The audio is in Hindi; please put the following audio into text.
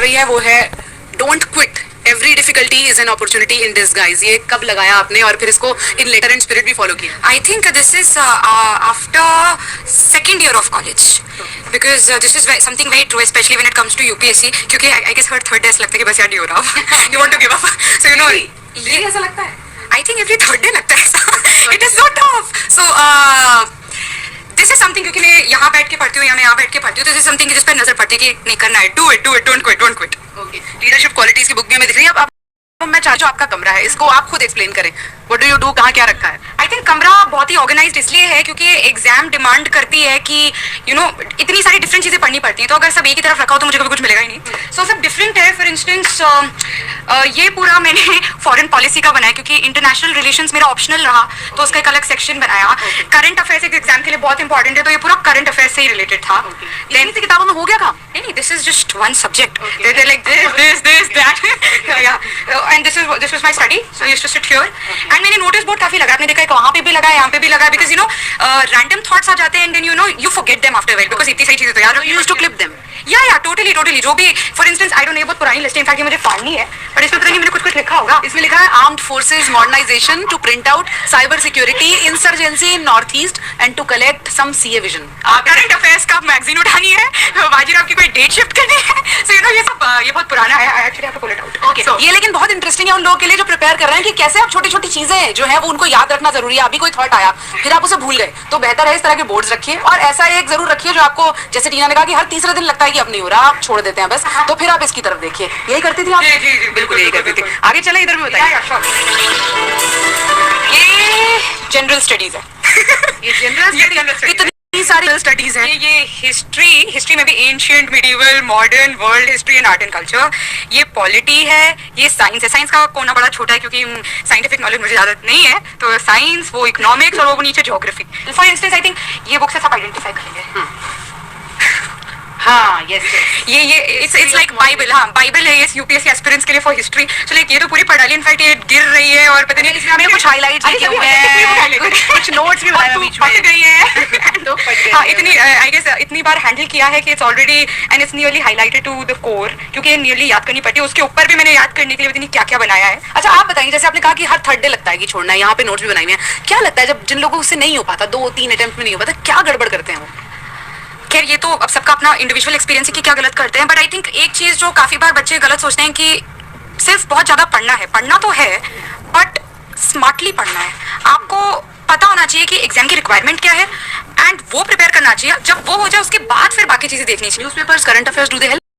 पड़ रही है वो है don't quit, every difficulty is an opportunity in disguise. ये कब लगाया आपने और फिर इसको इन लेटर एंड स्पिरिट भी फॉलो किया? I think this is after second year of college, because this is something very true, especially when it comes to UPSC. क्योंकि I guess her third day ऐसा लगता है कि बस यार नहीं हो रहा, you want to give up. So you know, ये ऐसा लगता है? I think every third day लगता है ऐसा. It is so tough. So this is something, क्योंकि मैं यहाँ बैठ के पढ़ती हूँ या मैं यहाँ बैठ के पढ़ती हूँ, तो this is something जिस पर नजर पड़ती है कि नहीं करना है, do it, don't quit. Okay, leadership qualities की बुक भी हमें दिख रही है। अब मैं चाहती हूँ आपका कमरा है, इसको आप खुद एक्सप्लेन करें। व्हाट डू यू डू, कहाँ क्या रखा है? आई थिंक कमरा बहुत ही ऑर्गेनाइज्ड इसलिए है क्योंकि एग्जाम डिमांड करती है कि यू नो इतनी सारी डिफरेंट चीजें पढ़नी पड़ती हैं, तो अगर सब एक ही तरफ रखा हो तो मुझे कभी कुछ मिलेगा ही नहीं। सो सब डिफरेंट है। फॉर इंस्टेंस ये पूरा मैंने फॉरेन पॉलिसी का बनाया क्योंकि इंटरनेशनल रिलेशंस मेरा ऑप्शनल रहा, तो उसका एक अलग सेक्शन बनाया। करंट अफेयर्स एक एग्जाम के लिए बहुत इंपॉर्टेंट है, तो ये पूरा करंट अफेयर्स से ही रिलेटेड था। लेकिन से किताबों में हो गया काम? नहीं, this is just one subject, like this that yeah, and this was my study, so I used to sit here and मैंने नोटिस बोर्ड काफी लगा, आपने देखा है वहाँ पे भी लगा, यहाँ पे भी लगा, because you know random thoughts आ जाते हैं and then you know you forget them after a while because इतनी सारी चीजें तो यार You used to clip them? या totally जो भी, for instance I don't know, ये बहुत पुरानी लिस्ट है, इनफैक्ट ये मुझे फाड़नी है, पर इसमें पता नहीं मैंने कुछ लिखा होगा। इसमें लिखा है armed forces modernization to print out cyber security insurgency in North East and to collect some CA vision. Current affairs का मैगजीन उठानी है, बाजीराव की कोई डेट शिफ्ट करनी है, सो यू नो ये सब ये बहुत पुराना है। I actually have to pull it out. Okay, ये लेकिन बहुत इंटरेस्टिंग है उन लोगों के लिए जो प्रिपेयर कर रहे हैं कि कैसे आप छोटी छोटी चीजें जो है वो उनको याद रखना जरूरी है। अभी कोई थॉट आया फिर आप उसे भूल गए, तो बेहतर है इस तरह के बोर्ड्स रखिए और ऐसा एक जरूर रखिए जो आपको, जैसे टीना ने कहा कि हर तीसरे दिन लगता है कि अब नहीं हो रहा, आप छोड़ देते हैं बस, तो फिर आप इसकी तरफ देखिए। यही करती थी आप? जी, बिल्कुल यही करती थी। आगे चले, इधर में बताइए। ये जनरल स्टडीज है। ये जनरल इतनी सारी स्टडीज है। ये हिस्ट्री में भी ancient, medieval, modern, world history and art and culture. ये पॉलिटी है, ये साइंस है। साइंस का कोना बड़ा छोटा है क्योंकि साइंटिफिक नॉलेज मुझे ज्यादा नहीं है, तो साइंस, वो इकोनॉमिक्स और वो नीचे geography. For instance I think ये बुक से सब आइडेंटिफाई करेंगे। हाँ, यस ये इट्स लाइक बाइबल। हाँ, बाइबल है ये यूपीएससी एस्पिरेंट्स के लिए फॉर हिस्ट्री। सो लाइक ये तो पूरी पढ़ा ली, इनफैक्ट ये गिर रही है और पता नहीं इसमें हमने कुछ हाइलाइट्स लिखे हुए हैं, कुछ नोट्स भी बनाए बीच में, फट गई है। हाँ, इतनी आई गेस इतनी बार हैंडल किया है कि it's already and it's nearly highlighted to the core, क्योंकि नियरली याद करनी पड़ती है। उसके ऊपर भी मैंने याद करने के लिए पता नहीं क्या क्या बनाया है। अच्छा, आप बताइए, जैसे आपने कहा कि हर थर्ड डे लगता है कि छोड़ना है, यहाँ पे नोट्स भी बनाए हुए हैं, क्या लगता है जब जिन लोगों से नहीं हो पाता, 2-3 अटेम्प्ट में नहीं हो पाता, क्या गड़बड़ करते हैं वो? खैर ये तो अब सबका अपना इंडिविजुअल एक्सपीरियंस है कि क्या गलत करते हैं, बट आई थिंक एक चीज जो काफी बार बच्चे गलत सोचते हैं कि सिर्फ बहुत ज्यादा पढ़ना तो है, बट स्मार्टली पढ़ना है। आपको पता होना चाहिए कि एग्जाम की रिक्वायरमेंट क्या है एंड वो प्रिपेयर करना चाहिए। जब वो हो जाए उसके बाद फिर बाकी चीजें देखनी चाहिए। Newspapers, current affairs, do they help?